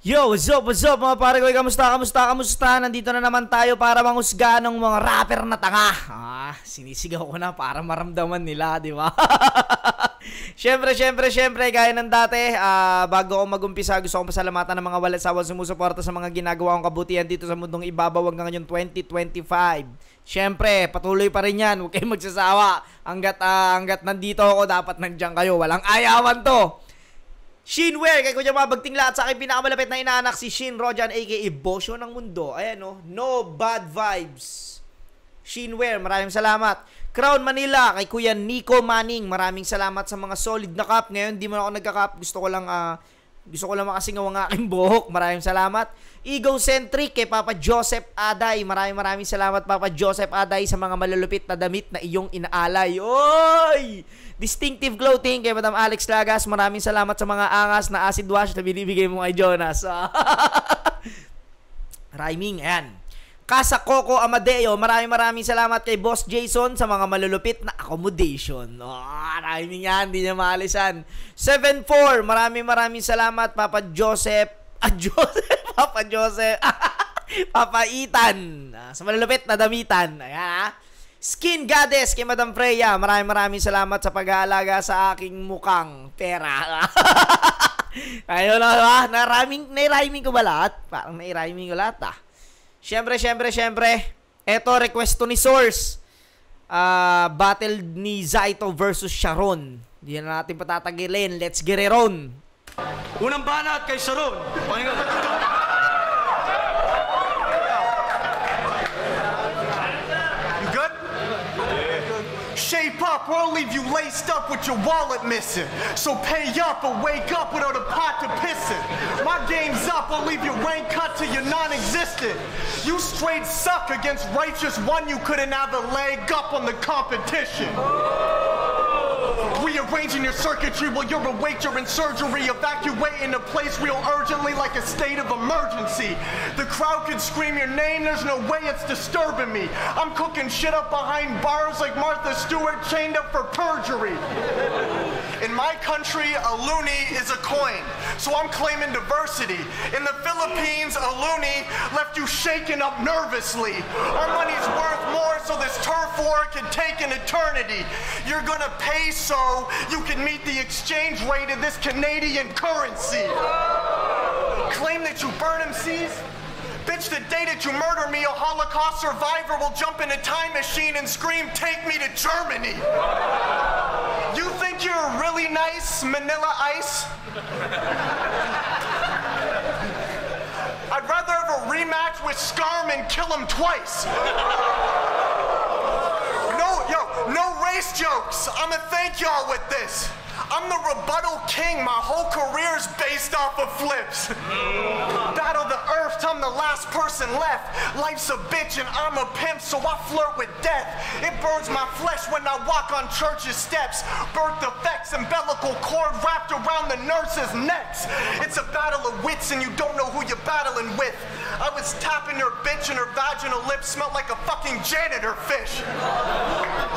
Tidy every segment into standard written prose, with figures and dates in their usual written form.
Yo, what's up mga pare ko? Kamusta? Nandito na naman tayo para manghusga ng mga rapper na tanga. Sinisigaw ko na para maramdaman nila, di ba? Syempre, gaya ng dati, bago ako mag-umpisa, gusto kong pasalamatan ng mga walang sawang sumusuporta sa mga ginagawa kong kabutihan dito sa mundong ibabaw hanggang ngayon 2025. Syempre, patuloy pa rin yan. Huwag kayong magsasawa. Hanggat nandito ako, dapat nandiyan kayo. Walang ayawan to. Shinware, kay Kuya Mabagting lahat sa akin pinakamalapit na inaanak si Shin Rojan aka Bosyo ng Mundo. Ayan o, no bad vibes. Shinware, maraming salamat. Crown Manila, kay Kuya Nico Manning, maraming salamat sa mga solid na cup. Ngayon, di mo na ako nagka-cup. Gusto ko lang makasingaw ang aking buhok. Maraming salamat. Egocentric, kay Papa Joseph Aday. Maraming salamat Papa Joseph Aday sa mga malulupit na damit na iyong inaalay. Oy! Distinctive Clothing, kay Madam Alex Lagas. Maraming salamat sa mga angas na acid wash na binibigay mo kay Jonas. Rhyming, ayan. Casa Coco Amadeo, maraming salamat kay Boss Jason sa mga malulupit na accommodation. Rhyming yan, hindi niya maalisan. 7-4, maraming salamat Papa Joseph. Papa Joseph. Papa Ethan, sa malulupit na damitan. Ayan. Skin Goddess, kay Madam Freya, maraming salamat sa pag-aalaga sa aking mukhang pera. Ayun na, na-rhyming ko ba lahat? Parang na-rhyming ko lahat Syempre, eto request to ni Source. Battle ni Zaito versus Sharon. Hindi na natin patatagilin. Let's get it on. Unang banat kay Sharon. Shape up or I'll leave you laced up with your wallet missing. So pay up or wake up without a pot to piss in. My game's up, I'll leave your rank cut to your non-existent. You straight suck against righteous one, you couldn't have a leg up on the competition. Rearranging your circuitry while you're awake, you're in surgery, evacuating a place real urgently like a state of emergency. The crowd could scream your name, there's no way it's disturbing me. I'm cooking shit up behind bars like Martha Stewart chained up for perjury. In my country, a loonie is a coin, so I'm claiming diversity. In the Philippines, a loonie left you shaken up nervously. Our money's worth more, so this turf war can take an eternity. You're gonna pay so you can meet the exchange rate of this Canadian currency. Claim that you burn MCs? Bitch, the day that you murder me, a Holocaust survivor will jump in a time machine and scream, "Take me to Germany." You think you're really nice, Manila Ice? I'd rather have a rematch with Scarm and kill him twice. No race jokes. I'ma thank y'all with this. I'm the rebuttal king. My whole career's based off of flips. Battle the earth, I'm the last person left. Life's a bitch and I'm a pimp, so I flirt with death. It burns my flesh when I walk on church's steps. Birth defects, umbilical cord wrapped around the nurse's necks. It's a battle of wits and you don't know who you're battling with. I was tapping her bitch and her vaginal lips smelled like a fucking janitor fish.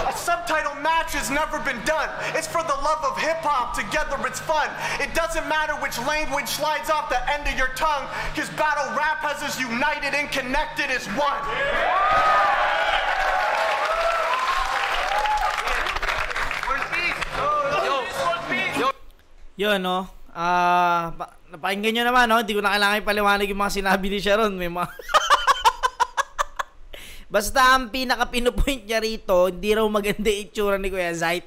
A subtitle match has never been done. It's for the love of hip-hop, together it's fun. It doesn't matter which language slides off the end of your tongue, cause battle rap has us united and connected as one. Yun, no? Napakinggan nyo naman, no? Hindi ko na kailangan ipaliwanag yung mga sinabi ni Sharon. May mga... Basta ang pinaka-pinupoint niya rito, hindi raw maganda itsura ni Kuya Zait.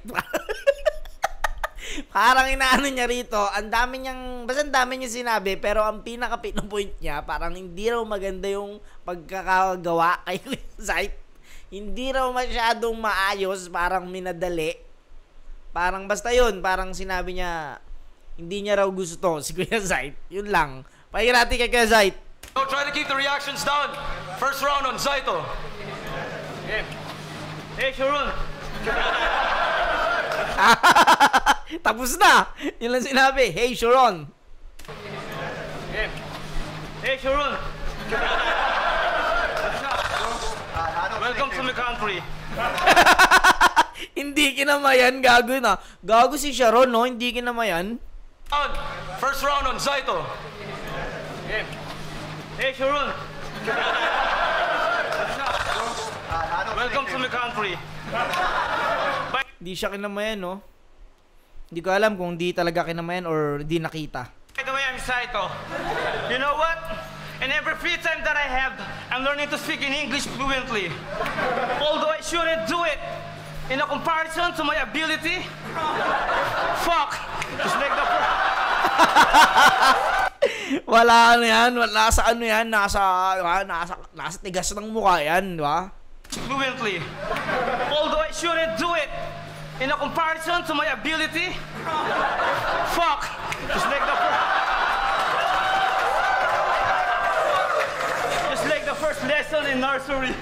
Parang inaano niya rito, ang dami niya sinabi, pero ang pinaka-pinupoint niya, parang hindi raw maganda yung pagkakagawa kay Kuya Zait. Hindi raw masyadong maayos, parang minadali. Parang basta yun, parang sinabi niya, hindi niya raw gusto si Kuya Zait. Yun lang. Pakinggan natin kay Kuya Zait. So try to keep the reactions down. First round on Zaito. Okay. Hey, Sharon. Tapos na. Yun lang sinabi. Hey, Sharon. Okay. Hey, Sharon. Welcome to the country. Hindi kinamayan, gago na. Gago si Sharon, no? Hindi kinamayan. First round on Zaito. Hey, Sharon. Welcome to my country. Hindi siya kinamayan, no? Hindi ko alam kung di talaga kinamayan or di nakita. By the way, I'm Saito. You know what? In every free time that I have, I'm learning to speak in English fluently. Although I shouldn't do it in a comparison to my ability. Fuck! Just make the Wala ano yan, nasa ano yan, nasa tigas ng mukha yan, di ba? fluently. Although I shouldn't do it in a comparison to my ability. Fuck! Just like the first lesson in nursery.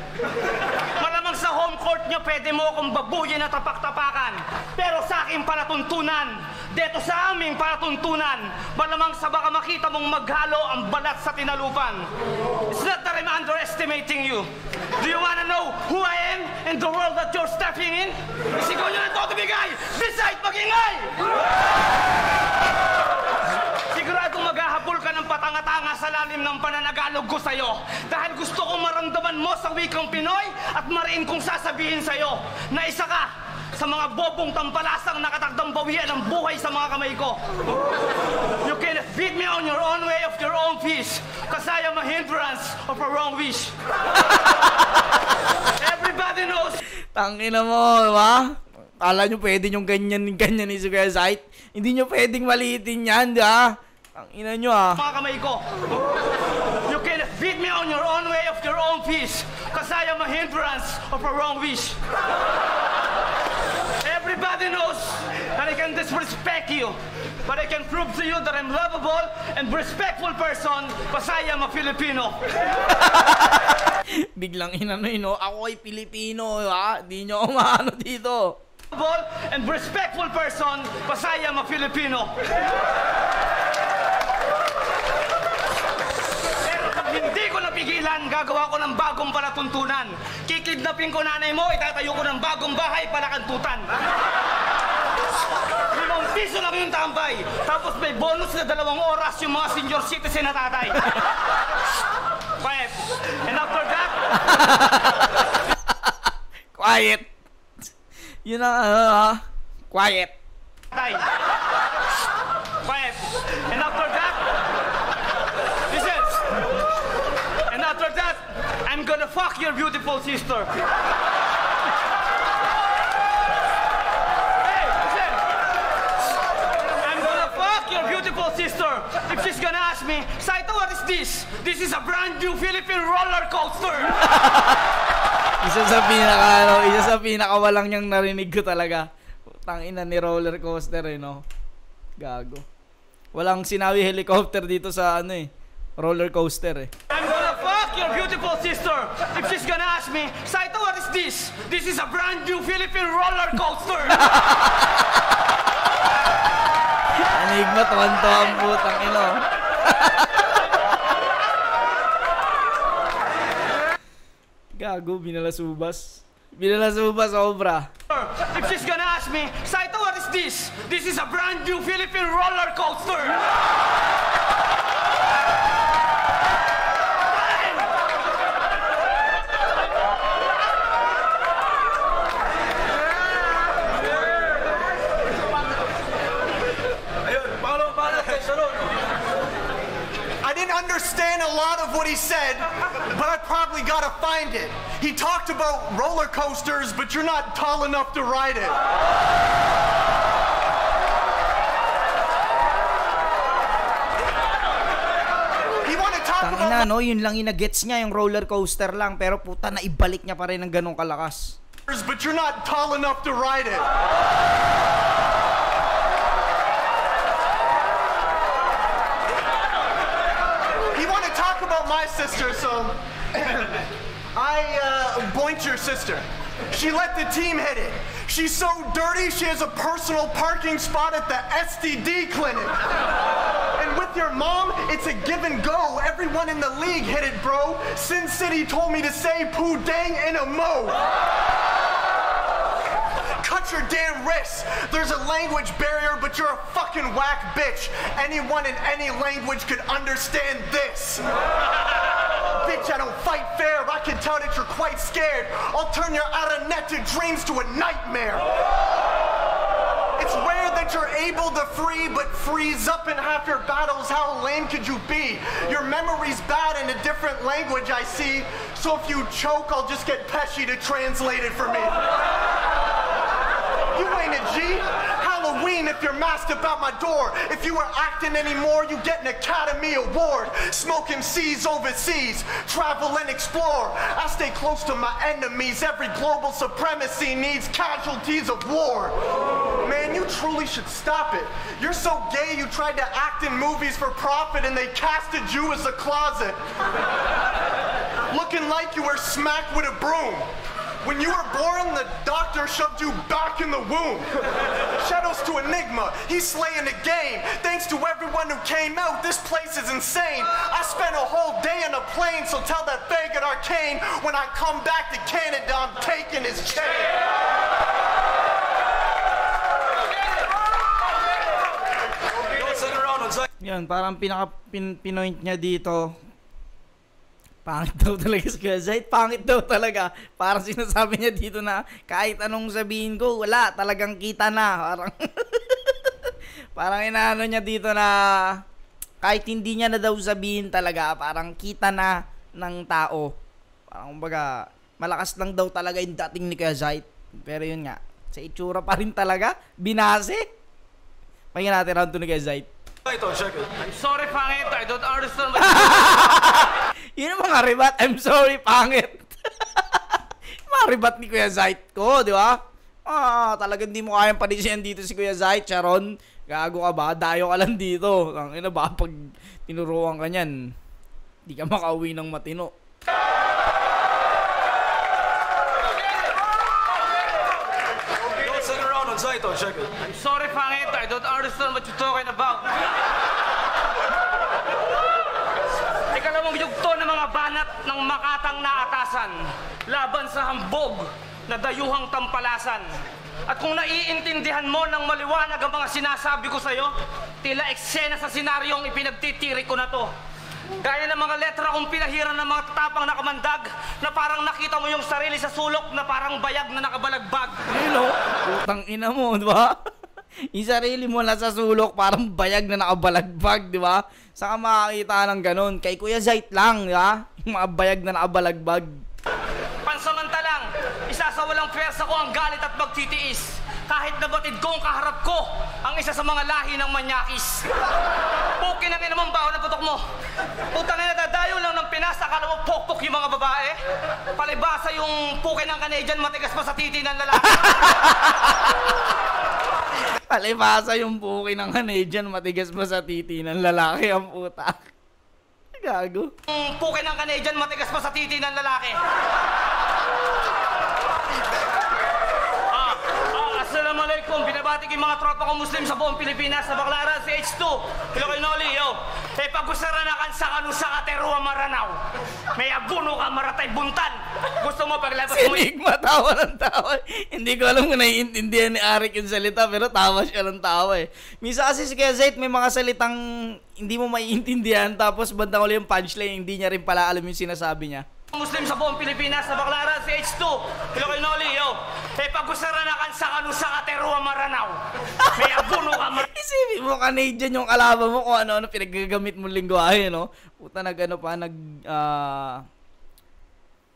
Malamang sa home court nyo, pwede mo akong babuyin at tapak-tapakan. Pero sa aking palatuntunan, dito sa aming palatuntunan, malamang sa baka makita mong maghalo ang balat sa tinalupan. It's not that I'm underestimating you. Do you wanna know who I am in the world that you're stepping in? Isigaw nyo na ito, bigay! Beside magingay! Siguradong maghahabol ka ng patanga-tanga sa lalim ng pananagalog ko sa'yo. Dahil gusto kong maramdaman mo sa wikang Pinoy at mariin kong sasabihin sa'yo na isa ka sa mga bobong tampalasang nakatakdang bawian ng buhay sa mga kamay ko. You cannot beat me on your own way of your own peace, cause I am a hindrance of a wrong wish. Everybody knows. Tangina mo, di ba? Kala nyo pwede nyo ganyan ni Sugar Sight? Hindi nyo pwedeng maliitin yan, di ba? Tangina nyo, Mga kamay ko. You cannot beat me on your own way of your own peace, cause I am a hindrance of a wrong wish. Everybody knows that I can disrespect you, but I can prove to you that I'm lovable and respectful person because I am a Filipino. Biglang inano, ako ay Pilipino, ha? Di nyo umano dito. Lovable and respectful person because I am a Filipino. Hindi ko napigilan, gagawa ko ng bagong palatuntunan. Kikidnapin ko nanay mo, itatayo ko ng bagong bahay palakantutan. 5 piso lang yung tambay. Tapos may bonus na 2 oras yung mga senior citizen na tatay. Quiet. And after that... Quiet. Yun ang quiet. Tatay. Quiet. And after that... Listen. And after that, I'm gonna fuck your beautiful sister. Hey, listen. I'm gonna fuck your beautiful sister. If she's gonna ask me, Saito, what is this? This is a brand new Philippine roller coaster. Isa sa pinakawalang niyang narinig ko talaga. Tangina ni roller coaster, no? Gago. Walang sinabi helicopter dito sa roller coaster, I'm gonna fuck your beautiful sister. If she's gonna ask me, Saito, what is this? This is a brand new Philippine roller coaster. Enigma, tuwan-tuwa ang putang ino. Gago, binalasubas. Binalasubas, obra. If she's gonna ask me, Saito, what is this? This is a brand new Philippine roller coaster. I didn't understand a lot of what he said, but I probably gotta find it. He talked about roller coasters, but you're not tall enough to ride it. He wanna talk about... Tangina, no? Yun lang yung na-gets niya, yung roller coaster lang. Pero puta, naibalik niya pa rin ng ganong kalakas. But you're not tall enough to ride it. He wanna talk about my sister, so... I boinked your sister. She let the team hit it. She's so dirty, she has a personal parking spot at the STD clinic. And with your mom, it's a give and go. Everyone in the league hit it, bro. Sin City told me to say poo dang in a mo. Cut Watch your damn wrists. There's a language barrier, but you're a fucking whack bitch. Anyone in any language could understand this. Bitch, I don't fight fair. I can tell that you're quite scared. I'll turn your out-of-netted dreams to a nightmare. It's rare that you're able to free, but freeze up in half your battles. How lame could you be? Your memory's bad in a different language, I see. So if you choke, I'll just get Pesci to translate it for me. You ain't a G. Halloween if you're masked about my door. If you were acting anymore, you get an Academy Award. Smoking C's overseas, travel and explore. I stay close to my enemies. Every global supremacy needs casualties of war. Man, you truly should stop it. You're so gay you tried to act in movies for profit and they casted you as a closet. Looking like you were smacked with a broom. When you were born, the doctor shoved you back in the womb. Shadows to Enigma, he's slaying the game. Thanks to everyone who came out, this place is insane. I spent a whole day on a plane, so tell that faggot Arcane, when I come back to Canada, I'm taking his chain. Yan, parang pinaka-pinoint niya dito. Pangit daw talaga si Kuya Zayt. Pangit daw talaga. Parang sinasabi niya dito na kahit anong sabihin ko, wala. Talagang kita na. Parang, parang inaano niya dito na kahit hindi niya na daw sabihin talaga, parang kita na ng tao. Parang kumbaga, malakas lang daw talaga yung dating ni Kuya Zayt. Pero yun nga, sa itsura pa rin talaga, binase. Pakinggan natin round 2 ni Kuya Zayt. I'm sorry, pangit. I don't understand what Yun ang mga ribat. I'm sorry, pangit. Mga ribat ni Kuya Zayt ko, di ba? Talagang di mo kayang panisyan dito si Kuya Zayt, Charon. Gago ka ba? Dayo ka lang dito. Ang ina ba, pag tinuruan ka niyan, di ka makauwi ng matino. I'm sorry, pangit. I don't understand what you're talking about. Ikalawang yugto ng mga banat ng makatang naatasan laban sa hambog na dayuhang tampalasan. At kung naiintindihan mo ng maliwanag ang mga sinasabi ko sa'yo, tila eksena sa senaryong ipinagtitiri ko na to. Gaya ng mga letra kong pinahiran ng mga tatapang na kamandag na parang nakita mo yung sarili sa sulok na parang bayag na nakabalagbag. Hello? Putang ina mo, di ba? Yung sarili mo na sa sulok parang bayag na nakabalagbag, di ba? Saka makakita ng ganun. Kay Kuya Zayt lang, di ba? Yung mga bayag na nakabalagbag. Pansamantalang, isasawalang pwersa ko ang galit at magtitiis. Kahit nabatid ko ang kaharap ko, ang isa sa mga lahi ng manyakis. Pukin ang inamang baho ng putok mo. Putang ina, dadayo lang ng Pinas, akala mo pokpok yung mga babae. Palibasa yung pukin ng Canadian, matigas pa sa titi ng lalaki. Palibasa yung puki ng Canadian, matigas pa sa titi ng lalaki ang puta. Gago. Yung pukin ng Canadian, matigas pa sa titi ng lalaki. Assalamualaikum, binabati yung mga tropa kong Muslim sa buong Pilipinas, sa Baclaran, sa H2, Ilocanoli, yo. Pagusaranakan sa kanu sa kateruwa maranaw. May abuno ka maratay buntan. Gusto mo paglabas mo... Sinigma, tawa ng tawa. Hindi ko alam kung naiintindihan ni Arik yung salita, pero tawa siya ng tawa eh. Misa kasi si Kuya Zayt may mga salitang hindi mo maiintindihan, tapos bandang uli yung punchline, hindi niya rin pala alam yung sinasabi niya. Muslim sa buong Pilipinas, sa Baclaran, sa H2, Ilocanoli, yo. Pagusaranakan sa kanu sa kateruwa maranaw. May abuno ka Isipin mo, Canadian yung kalaban mo kung ano-ano pinagagamit mong lingwahe, no? Puta, ano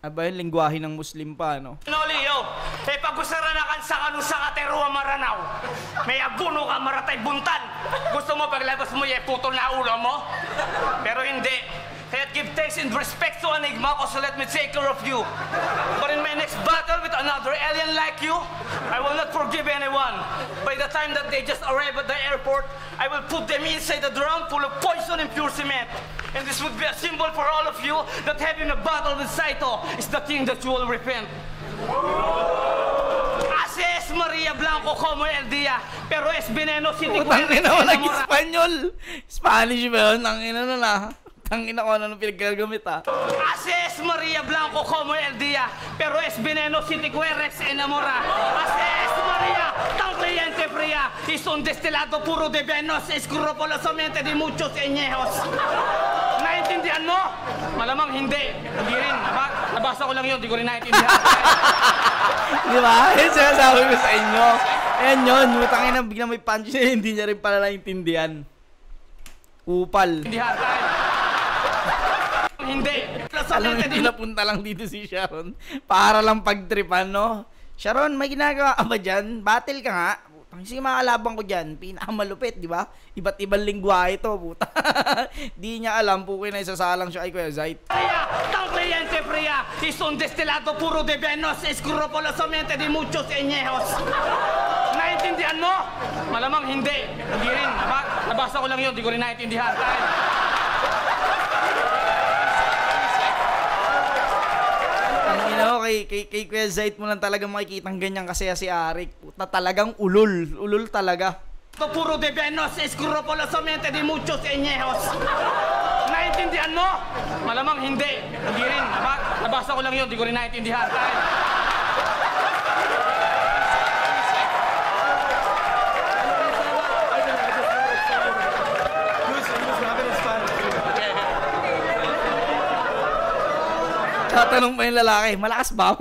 ba yung lingwahe ng Muslim pa, no? Noli, yo. Pagusaranakan sa kanu sa kateruwa maranaw. May abuno ka maratay buntan. Gusto mo paglabas mo, putol na ulo mo? Pero hindi. Kaya't give thanks and respect to Enigma, so let me take care of you. But in my next battle with another alien like you, I will not forgive anyone. By the time that they just arrive at the airport, I will put them inside a drum full of poison and pure cement. And this would be a symbol for all of you that having a battle with Saito is the thing that you will repent. Así es Maria Blanco como el día, pero es veneno si te Putang ina mo, nag-Espanyol. Spanish ba yun? Ang ina na. Tangina ko ano pinagagamit ha. Así es María Blanco como el día, pero es veneno si te quieres enamorar. Así es María, tan cliente fría, es un destilado puro de venos, escrupulosamente de muchos añejos. Naintindihan mo? Malamang hindi. Hindi rin. Nabasa ko lang yun, di ko rin naintindihan. Di ba? Yung sinasabi ko sa inyo. Ayan yun, utangin na biglang may punch na hindi niya rin pala naintindihan. Upal. Tindihan tayo. Hindi. Alam mo, pinapunta lang dito si Sharon para lang pagtripan, no? Sharon, may ginagawa ka ba dyan? Battle ka nga. Sige mga kalabang ko dyan, pinakamalupit, di ba? Iba't ibang lingwahe ito, puta. Di niya alam, pukin na isasalang siya kay Kuya Zayt. Tan cliente fría, es un destilado puro de venos, escrupulosamente de muchos añejos. Naintindihan mo? Malamang hindi. Hindi rin. Nabasa ko lang yun, di ko rin naintindihan. Kay Kuya Zayt mo lang talaga makikitang ganyan kasi si Arik. Puta, talagang ulul. Ulul talaga. Puro de venos, escrupulosamente de muchos añejos. Naintindihan mo? Malamang hindi. Hindi rin. Nabasa ko lang yun, di ko rin naintindihan. Tatanong pa yung lalaki, malakas ba?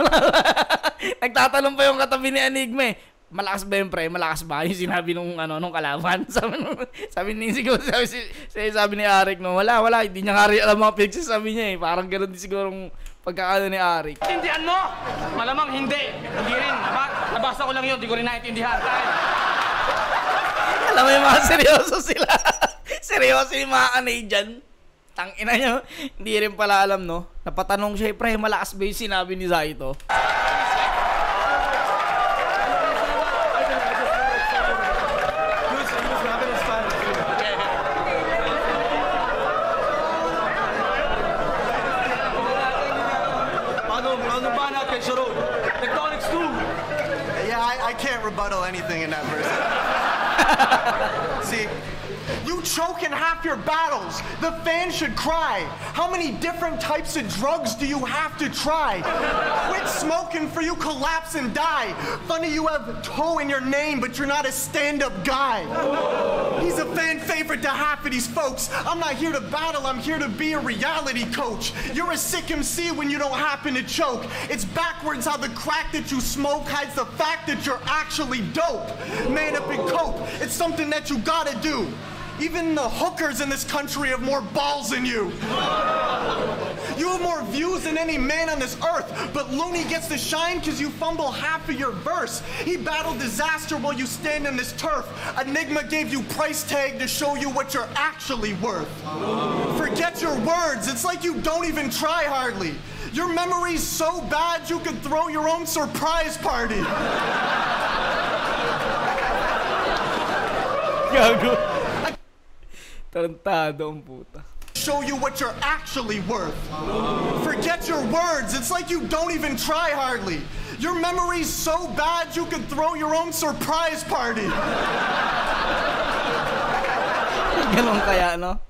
Nagtatanong pa yung katabi ni Enigma eh. Malakas ba yung pre? Malakas ba? Yung sinabi nung kalaban. Sabi ni Sigo, sabi ni Arik, no, wala, hindi niya nga rin alam mga pinagsasabi niya eh. Parang gano'n din siguro pagkakano ni Arik. Naintindihan mo? Malamang hindi. Hindi rin. Nabasa ko lang yun, di ko rin naintindihan. Alam mo yung mga seryoso sila. Seryoso yung mga Canadian. Tangina niya, hindi rin pala alam, no? Napatanong siya, pre, malakas ba yung sinabi ni Zayto? Yeah, I can't rebuttal anything in that verse. See, you choke in half your battles. The fans should cry. How many different types of drugs do you have to try? Quit smoking for you collapse and die. Funny you have toe in your name, but you're not a stand-up guy. He's a fan favorite to half of these folks. I'm not here to battle, I'm here to be a reality coach. You're a sick MC when you don't happen to choke. It's backwards how the crack that you smoke hides the fact that you're actually dope. Man up and cope, it's something that you gotta do. Even the hookers in this country have more balls than you. You have more views than any man on this earth, but Looney gets to shine because you fumble half of your verse. He battled disaster while you stand on this turf. Enigma gave you price tag to show you what you're actually worth. Forget your words, it's like you don't even try hardly. Your memory's so bad you could throw your own surprise party. Gago. Tarantado ang puta. Show you what you're actually worth. Forget your words, it's like you don't even try hardly. Your memory's so bad you could throw your own surprise party. Ganon kaya, no?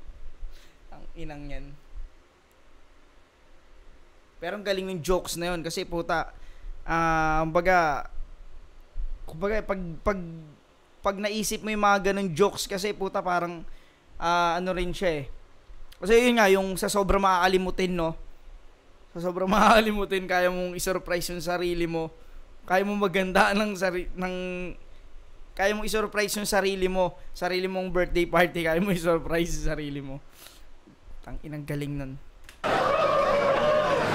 Ang inang yan. Pero ang galing ng jokes na yun kasi puta, kumbaga pag naisip mo yung mga ganong jokes kasi puta parang ano rin siya eh. Kasi yun nga, yung sa sobrang makakalimutin, no? Sa sobrang makakalimutin, kaya mong isurprise yung sarili mo. Kaya mong maganda kaya mong isurprise yung sarili mong birthday party, kaya mong isurprise yung sarili mo. Tanginang galing nun.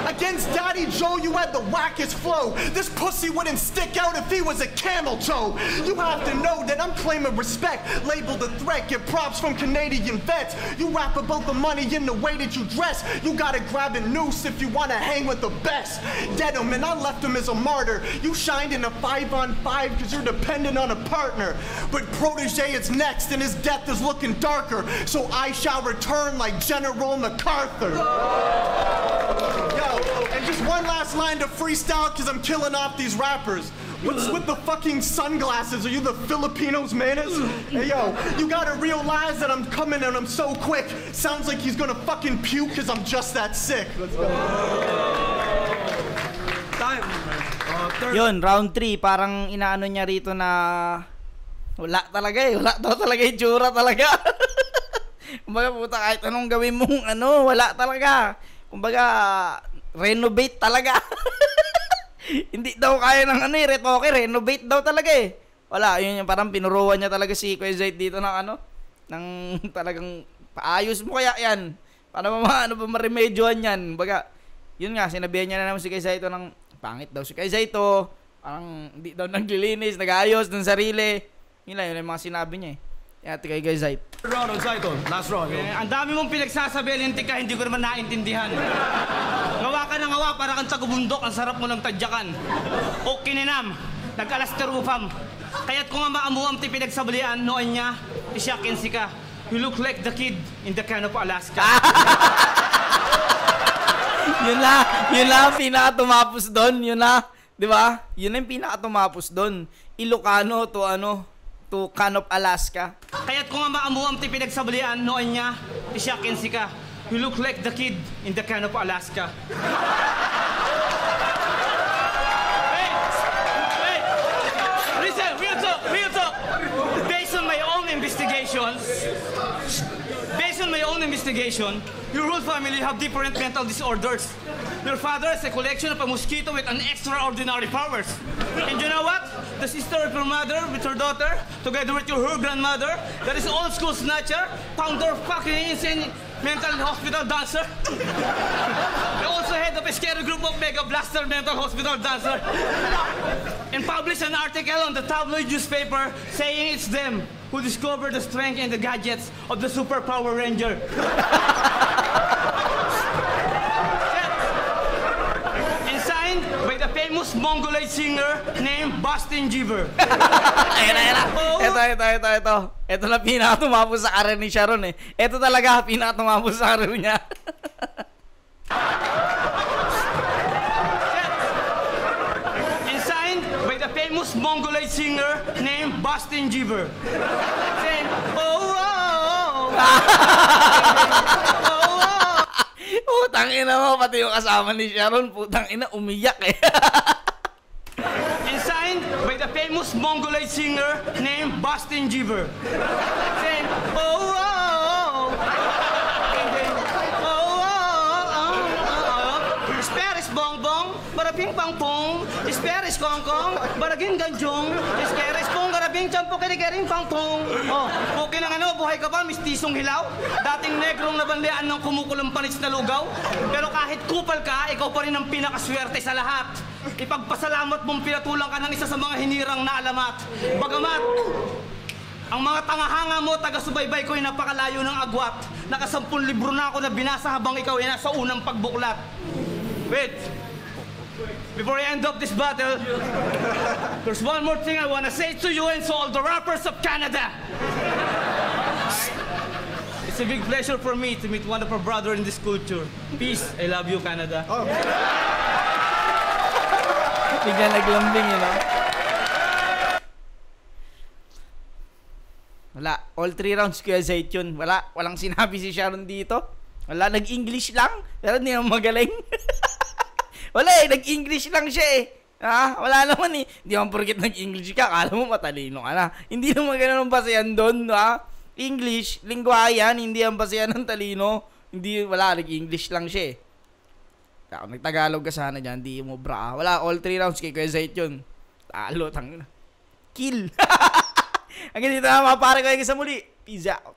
Against Daddy Joe, you had the wackest flow. This pussy wouldn't stick out if he was a camel toe. You have to know that I'm claiming respect. Labeled a threat, get props from Canadian vets. You rap about the money in the way that you dress. You gotta grab a noose if you wanna hang with the best. Dead him, and I left him as a martyr. You shined in a 5-on-5 cause you're dependent on a partner. But Protege is next and his death is looking darker. So I shall return like General MacArthur. Yo, and just one last line to freestyle because I'm killing off these rappers. What's with the fucking sunglasses? Are you the Filipinos, manas? Hey, yo, you gotta realize that I'm coming and I'm so quick. Sounds like he's gonna fucking puke because I'm just that sick. Let's go. Yun, round 3, parang inaano niya rito na wala talaga eh. Wala daw talaga yung tsura talaga. Kumbaga, puta, kahit anong gawin mong ano, wala talaga. Kumbaga, renovate talaga. Hindi daw kaya ng ano eh, retoke, renovate daw talaga eh. Wala, yun yung parang pinuruan niya talaga si Kuya Zayt dito ng ano, ng talagang paayos mo kaya yan. Paano ba maremedyohan yan? Baga, yun nga, sinabihan niya na naman si Kuya Zayto ng pangit daw si Kuya Zayto. Parang hindi daw naglilinis, nag-aayos ng sarili. Yun lang, yun yung mga sinabi niya eh. Yan, ati kay Kuya Zayt. Round on Zayto, last round. Ang dami mong pinagsasabi, lintik ka, hindi ko naman naintindihan. Gawa ka ng gawa, para kang tagubundok, ang sarap mo ng tadyakan. O kininam, nag-alasterupam. Kaya't kung nga maamuam ti pinagsablian, noon niya, isyakin si ka. You look like the kid in the can of Alaska. Yun na ang pinakatumapos doon, yun na. Di ba? Yun na yung pinakatumapos doon. Ilocano to ano, to can of Alaska. Kaya't kung nga maamuam ti pinagsablian, noon niya, isyakin si ka. You look like the kid in the can of Alaska. Wait! Listen, real talk. Based on my own investigation, your whole family have different mental disorders. Your father is a collection of a mosquito with an extraordinary powers. And you know what? The sister of your mother with her daughter, together with her grandmother, that is old school snatcher, pounder, fucking insane mental hospital dancer. They also head of a scary group of Mega Blaster mental hospital dancer. And published an article on the tabloid newspaper saying it's them who discovered the strength and the gadgets of the Super Power Ranger. And signed by the famous Mongoloid singer named Bastin Jeever. Ito. Ito na pinakatumapos sa karir ni Sharon eh. Ito talaga pinakatumapos sa karir niya. And signed by the famous Mongoloid singer named Bastin Jeever. Saying, Putang ina mo, pati yung kasama ni Sharon, putang ina, umiyak eh. And signed by the famous Mongoloid singer named Bastin Jeever. Saying, Speris bongbong, barabing pangpong, Speris kongkong, baraging ganjong, Speris pong, garabing champo kirigaring pangpong. Oh, okay lang ano, buhay ka pa, mistisong hilaw? Dating negrong nabanlian ng kumukulong panits na lugaw? Pero kahit kupal ka, ikaw pa rin ang pinakaswerte sa lahat. Ipagpasalamat mong pinatulang ka ng isa sa mga hinirang na alamat. Bagamat, ang mga tangahanga mo, taga-subaybay ko'y napakalayo ng agwat. Nakasampung libro na ako na binasa habang ikaw ay nasa unang pagbuklat. Wait. Before I end up this battle, there's one more thing I want to say to you and to all the rappers of Canada. It's a big pleasure for me to meet one of our brothers in this culture. Peace. I love you, Canada. Oh. Bigla naglambing yun, no? Wala. All 3 rounds Kuya Zayt yun. Walang sinabi si Sharon dito. Wala. Nag-English lang. Pero hindi naman magaling. Wala eh. Nag-English lang siya eh. Wala naman eh. Hindi naman porket nag-English ka. Akala mo matalino ka na. Hindi naman ganun ang basayan doon. English, lingwa yan. Hindi ang basayan ng talino. Wala. Nag-English lang siya eh. Kaya nagtagalog ka sana dyan. Hindi mo bra. Wala. All 3 rounds kay Kuya Zayt yun. Talo. Kill. Hanggang dito na mga pare ko sa muli. Peace out.